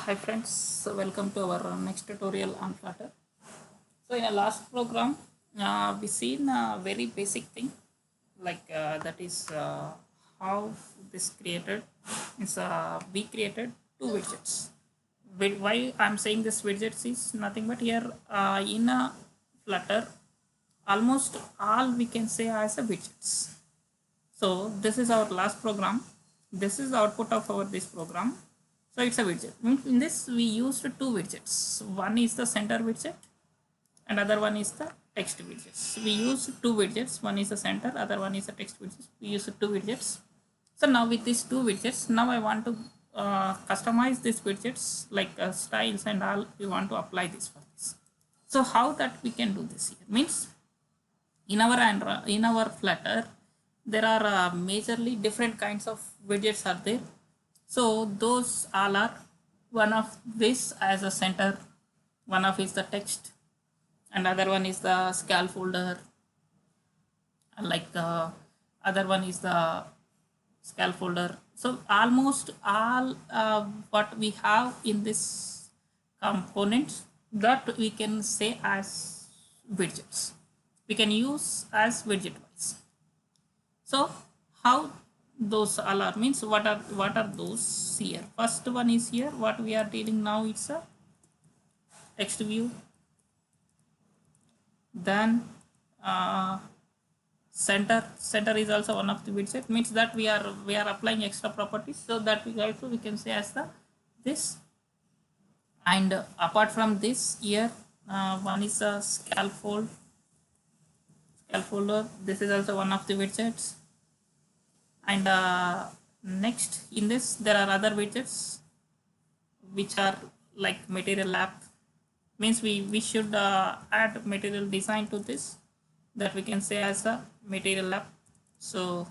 Hi friends, so welcome to our next tutorial on Flutter. So in a last program, we seen a very basic thing that is how this created. We created two widgets. Why I'm saying this widgets is nothing but here in a Flutter, almost all we can say as a widgets. So this is our last program. This is the output of our this program. So it's a widget. In this we used two widgets. One is the center widget and other one is the text widgets. We use two widgets. One is the center, other one is the text widgets. We use two widgets. So now with these two widgets, now I want to customize these widgets like styles and all. We want to apply this for this. So how that we can do this here means in our Flutter there are majorly different kinds of widgets are there. So those all are one of this as a center, one of is the text, and other one is the scaffolder, like other one is the scaffolder. So almost all what we have in this components that we can say as widgets. We can use as widget wise. So how those all are means what are those here? First one is here what we are dealing now, it's a text view. Then center is also one of the widget, means that we are applying extra properties, so that we can say as the this. And apart from this here one is a scaffolder. This is also one of the widgets. And next in this there are other widgets which are like material app, means we should add material design to this, that we can say as a material app. So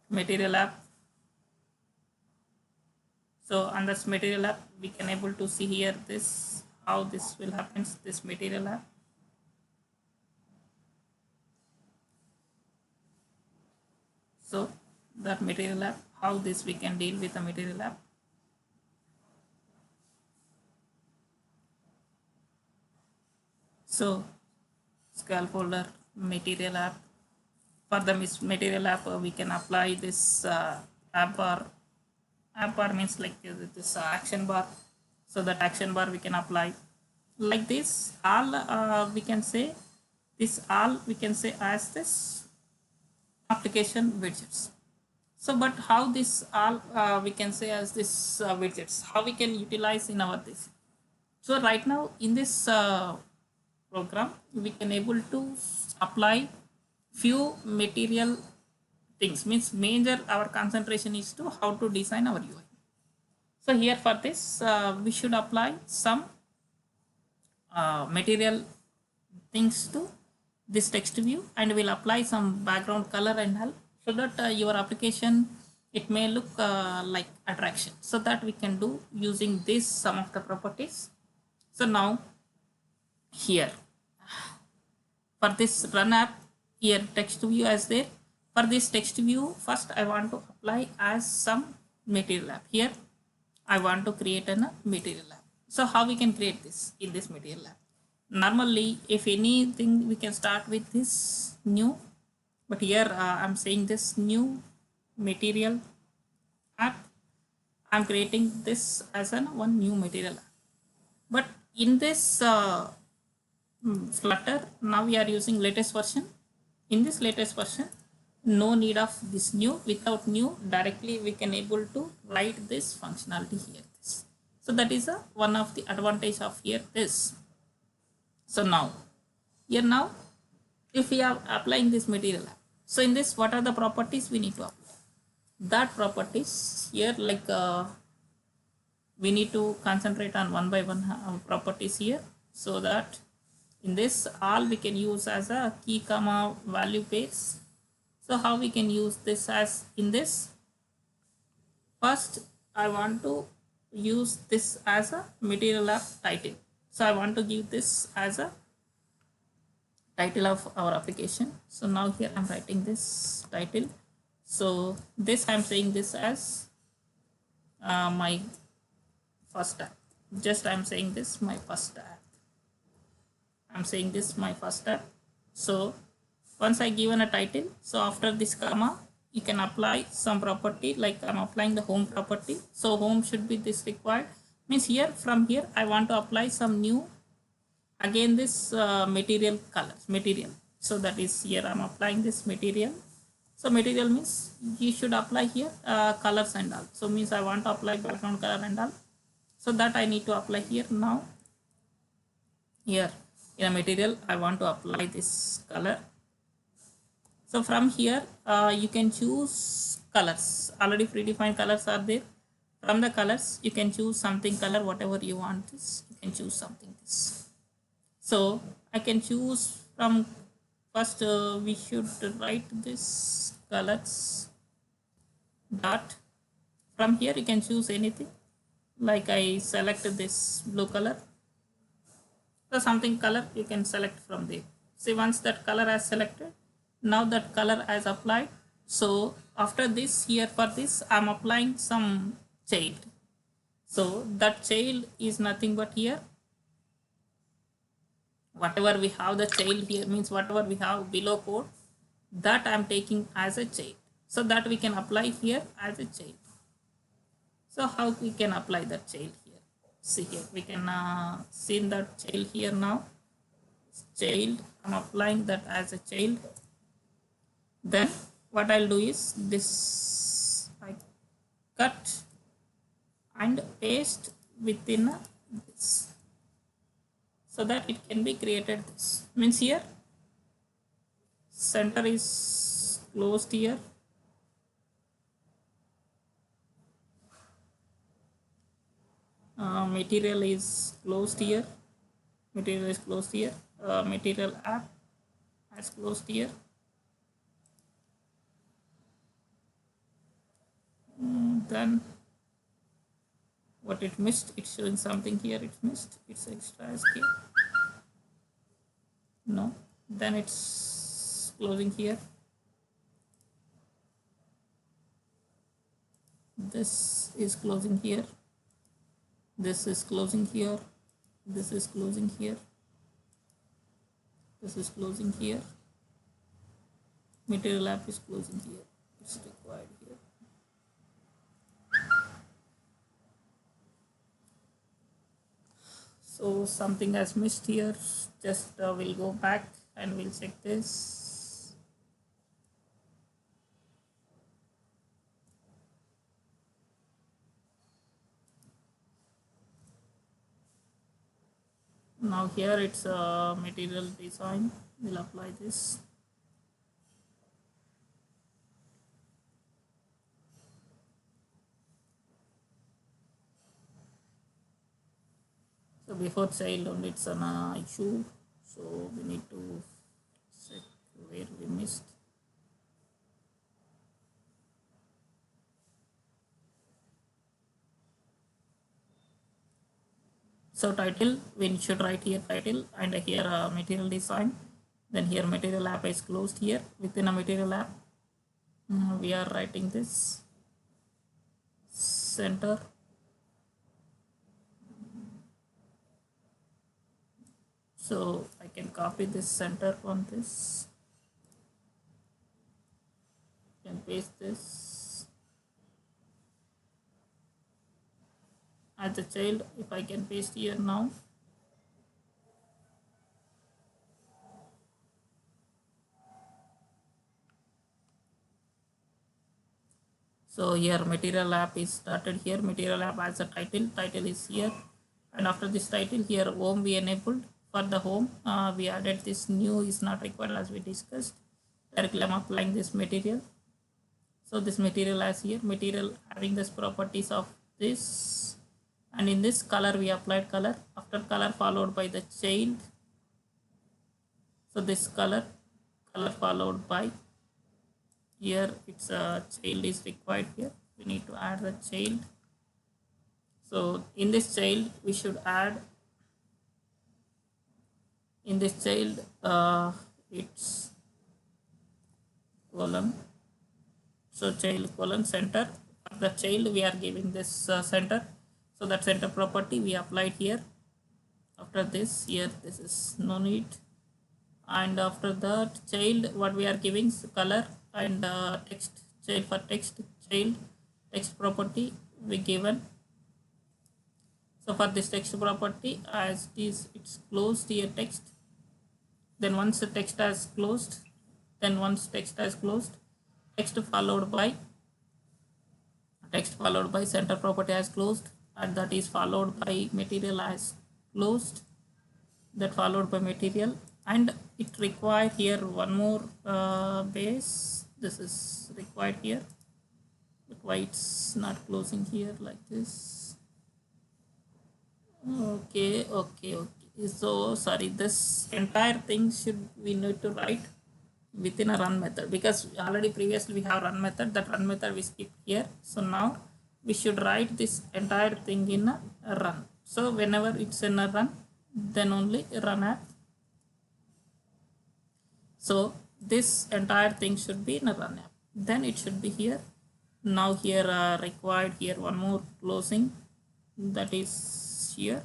material app, so on this material app we can able to see here this how this will happen, this material app. So that material app, how this we can deal with the material app. So scaffolder, material app. For the material app we can apply this app bar. App bar means like this action bar. So that action bar we can apply like this. All we can say this, all we can say as this application widgets. So but how this all we can say as this widgets, how we can utilize in our this. So right now in this program we can able to apply few material things, means major our concentration is to how to design our UI. So here for this we should apply some material things to this text view, and we'll apply some background color and all, so that your application it may look like attraction. So that we can do using this some of the properties. So now here for this run app, here text view as there. For this text view first I want to apply as some material app. Here I want to create a material app. So how we can create this in this material app? Normally if anything we can start with this new, but here I'm saying this new material app. I'm creating this as one new material app. But in this Flutter now we are using latest version. In this latest version no need of this new, without new directly we can able to write this functionality here. This. So that is one of the advantage of here this. So now here now if we are applying this material app, so in this what are the properties we need to apply? That properties here like we need to concentrate on one by one properties here, so that in this all we can use as a key comma value pairs. So how we can use this as in this? First I want to use this as a material app title. So I want to give this as a title of our application. So now here I'm writing this title. So this I'm saying this as my first app. Just I'm saying this my first app. I'm saying this my first app. So once I given a title, so after this comma, you can apply some property, like I'm applying the home property. So home should be this required. Means here, from here, I want to apply some new, again this material colors, material. So that is here I'm applying this material. So material means you should apply here colors and all. So means I want to apply background color and all. So that I need to apply here now. Here in a material, I want to apply this color. So from here, you can choose colors. Already predefined colors are there. From the colors, you can choose something color, whatever you want this. You can choose something this. So I can choose from first, we should write this colors dot. From here, you can choose anything. Like I select this blue color. So something color you can select from there. See, once that color has selected, now that color has applied. So after this, here for this, I'm applying some child. So that child is nothing but here, whatever we have the child here, means whatever we have below code, that I'm taking as a child. So that we can apply here as a child. So how we can apply that child here? See here, we can see that child here now. Child, I'm applying that as a child. Then what I'll do is this, I cut and paste within this, so that it can be created this. Means here center is closed here. Material is closed here. Material is closed here. Material app is closed here. Then what it missed, it's showing something here, it's missed, it's extra escape. No, then it's closing here. This is closing here. This is closing here. This is closing here. This is closing here. Material app is closing here. It's required here. So something has missed here. Just we'll go back and we'll check this. Now here it's a material design. We'll apply this. So before child only it's an issue. So we need to check where we missed. So title, we should write here title, and here material design. Then here material app is closed here. Within a material app, we are writing this center. So I can copy this center on this. Can paste this as a child. If I can paste here now. So here material app is started here. Material app as a title. Title is here, and after this title here home we enabled. For the home, we added this new is not required as we discussed. Directly I'm applying this material. So this material as here, material having this properties of this, and in this color we applied color. After color followed by the child. So this color followed by here, it's a child is required here. We need to add the child. So in this child we should add, in this child it's column. So child colon center. For the child we are giving this center. So that center property we applied here. After this, here this is no need. And after that, child, what we are giving color and text, child for text, child text property we given. So for this text property, as it is, it's closed here text. Then once the text has closed, text followed by center property as closed, and that is followed by material as closed, that followed by material, and it required here one more base. This is required here, but why it's not closing here like this? Okay. So sorry, this entire thing should we need to write within a run method, because already previously we have run method. That run method we skip here. So now we should write this entire thing in a run. So whenever it's in a run, then only run app. So this entire thing should be in a run app. Then it should be here. Now here required here one more closing, that is here.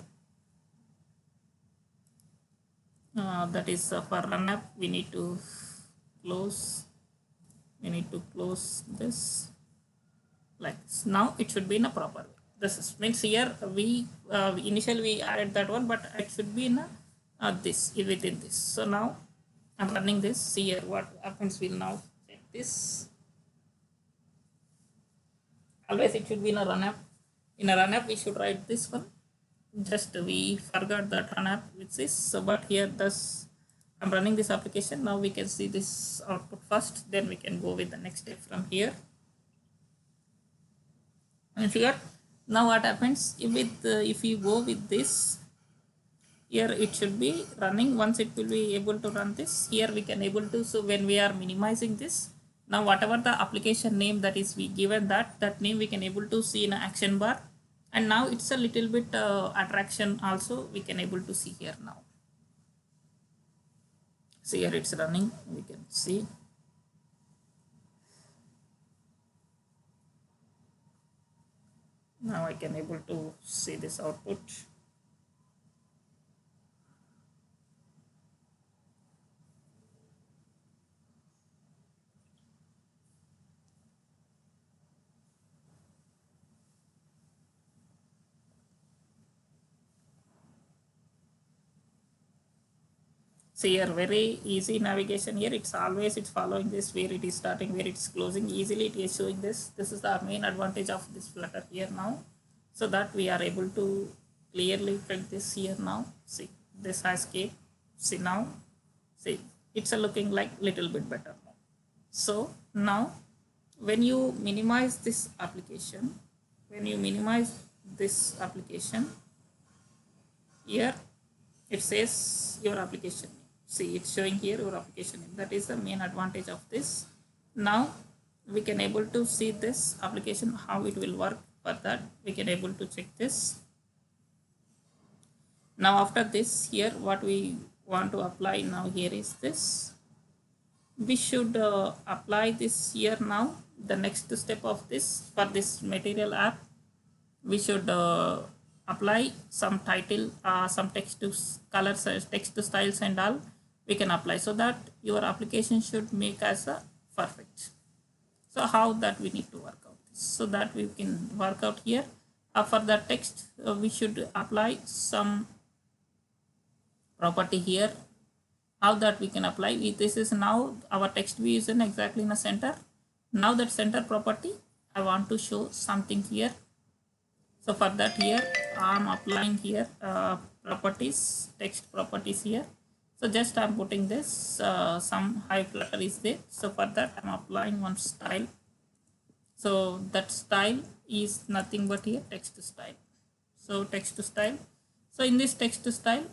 That is for run app we need to close. This like this. Now it should be in a proper way. This is, means here we initially we added that one, but it should be in a this within this. So now I'm running this. See here what happens. We'll now check this. Always it should be in a run app. In a run app we should write this one. Just we forgot that run app which is. So but here this, I'm running this application. Now we can see this output first, then we can go with the next step from here. And here now what happens if you go with this, here it should be running. Once it will be able to run this, here we can able to, so when we are minimizing this, now whatever the application name that is we given, that name we can able to see in an action bar. And now it's a little bit attraction also we can able to see here now. So here it's running, we can see. Now I can able to see this output. See here, very easy navigation here. It's always it's following this, where it is starting, where it's closing. Easily it is showing this. This is the main advantage of this Flutter here now, so that we are able to clearly print this here now. See, this has escape. See now, see it's looking like little bit better now. So now when you minimize this application, here it says your application. See, it's showing here your application name. That is the main advantage of this. Now we can able to see this application, how it will work. For that we can able to check this. Now after this, here what we want to apply now here is this. We should apply this here now. The next step of this, for this material app, we should apply some title, some text to colors, text to styles and all we can apply, so that your application should make as a perfect. So how that we need to work out this, so that we can work out here. For the text we should apply some property here. How that we can apply, this is now our text view is in exactly in the center. Now that center property I want to show something here. So for that here I'm applying here properties, text properties here. So just I'm putting this some high Flutter is there. So for that I'm applying one style. So that style is nothing but here text style. So text style. So in this text style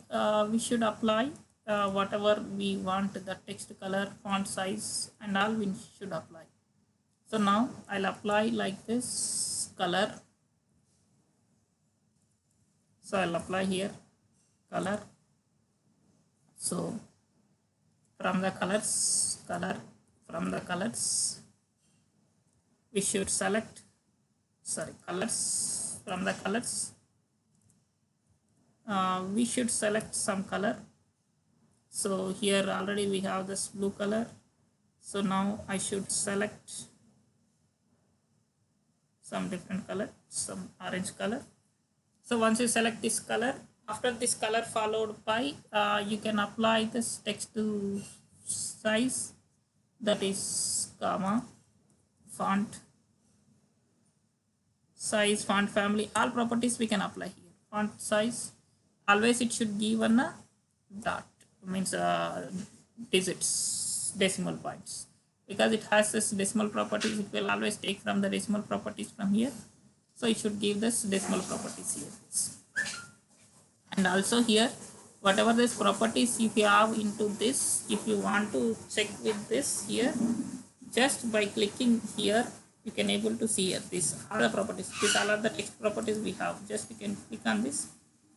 we should apply whatever we want, the text color, font size and all we should apply. So now I'll apply like this color. So I'll apply here color. So from the colors, we should select, colors. From the colors we should select some color. So here already we have this blue color. So now I should select some different color, some orange color. So once you select this color, after this color followed by, you can apply this text to size, that is comma, font size, font family, all properties we can apply here. Font size, always it should give a dot, means digits, decimal points, because it has this decimal properties. It will always take from the decimal properties from here, so it should give this decimal properties here. And also here, whatever this properties if you have into this, if you want to check with this here, just by clicking here you can able to see here this other properties. These all are the text properties we have. Just you can click on this.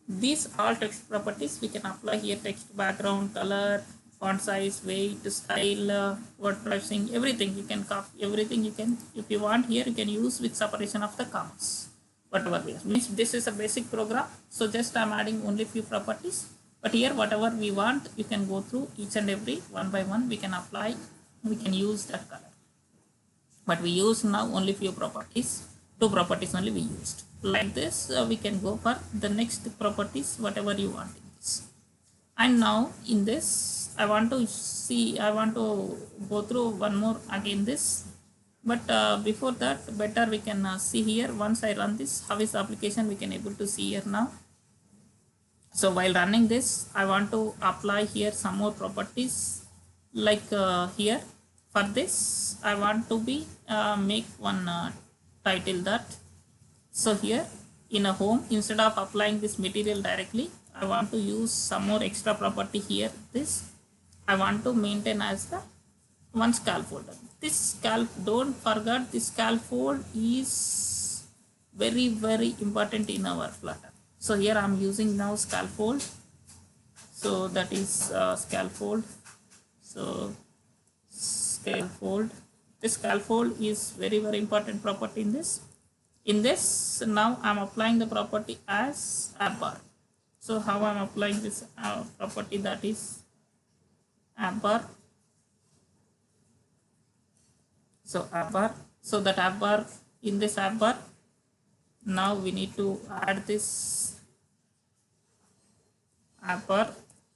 These all text properties we can apply here: text background, color, font size, weight, style, word pricing, everything you can copy. Everything you can, if you want here, you can use with separation of the commas. Whatever we have. Means this is a basic program. So just I'm adding only few properties. But here whatever we want, you can go through each and every one by one. We can apply. We can use that color. But we use now only few properties. Two properties only we used. Like this, we can go for the next properties, whatever you want in this. And now in this, I want to go through one more again this. But before that, better we can see here. Once I run this, how is the application, we can able to see here now. So while running this, I want to apply here some more properties, like here. For this, I want to be make one title that. So here in a home, instead of applying this material directly, I want to use some more extra property here. This I want to maintain as the one scaffold. This don't forget, this scaffold is very important in our Flutter. So here I am using now scaffold. So that is scaffold. So scaffold. This scaffold is very important property in this. In this, now I am applying the property as app bar. So how I am applying this property, that is app bar. So app bar. So that app bar, in this app bar, now we need to add this app bar.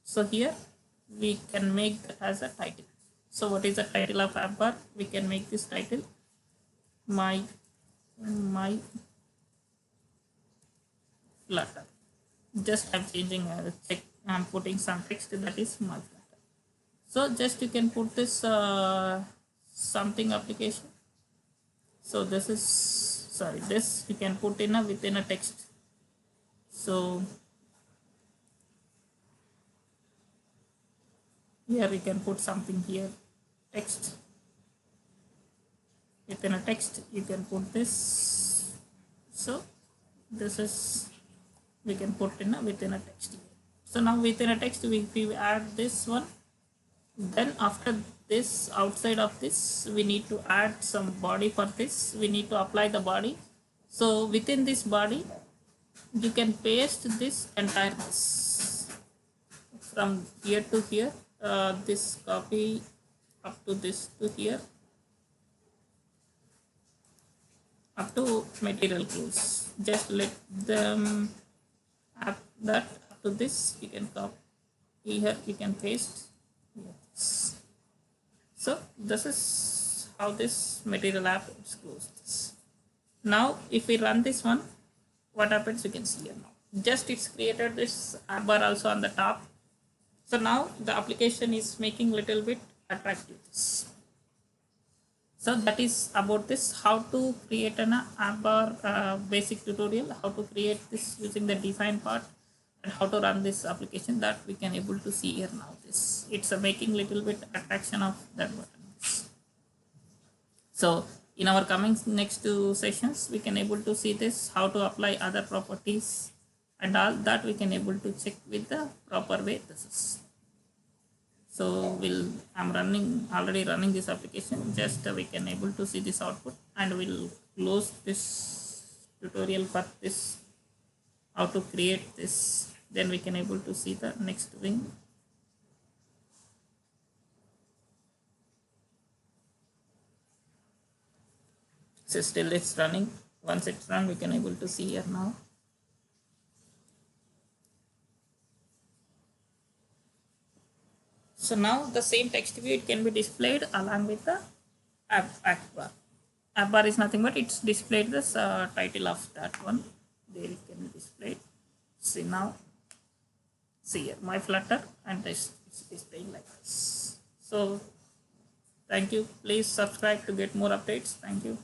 So here we can make that as a title. So what is the title of app bar? We can make this title my Flutter. Just I'm changing check, I'm putting some text, that is my Flutter. So just you can put this something application. So this is, sorry, this you can put in within a text. So here we can put something here, text. Within a text you can put this. So this is, we can put in within a text here. So now within a text, if we add this one, then after this, outside of this, we need to add some body. For this we need to apply the body. So within this body you can paste this entire from here to here, this copy up to this to here, up to material clues. Just let them add that up to this. You can copy here, you can paste. Yes. So this is how this material app is closed. Now if we run this one, what happens you can see here now. Just it's created this app bar also on the top. So now the application is making little bit attractive. So that is about this, how to create an app bar basic tutorial, how to create this using the design part, and how to run this application, that we can able to see here now. This it's a making little bit attraction of that button. So in our coming next two sessions, we can able to see this, how to apply other properties, and all that we can able to check with the proper way. This is. So I'm already running this application. Just we can able to see this output, and we'll close this tutorial for this, how to create this then we can able to see the next wing. So still it's running. Once it's run, we can able to see here now. So now the same text view, it can be displayed along with the app bar. App bar is nothing but it's displayed this title of that one. There it can be displayed. See now, see here my Flutter, and this it's displaying like this. So thank you. Please subscribe to get more updates. Thank you.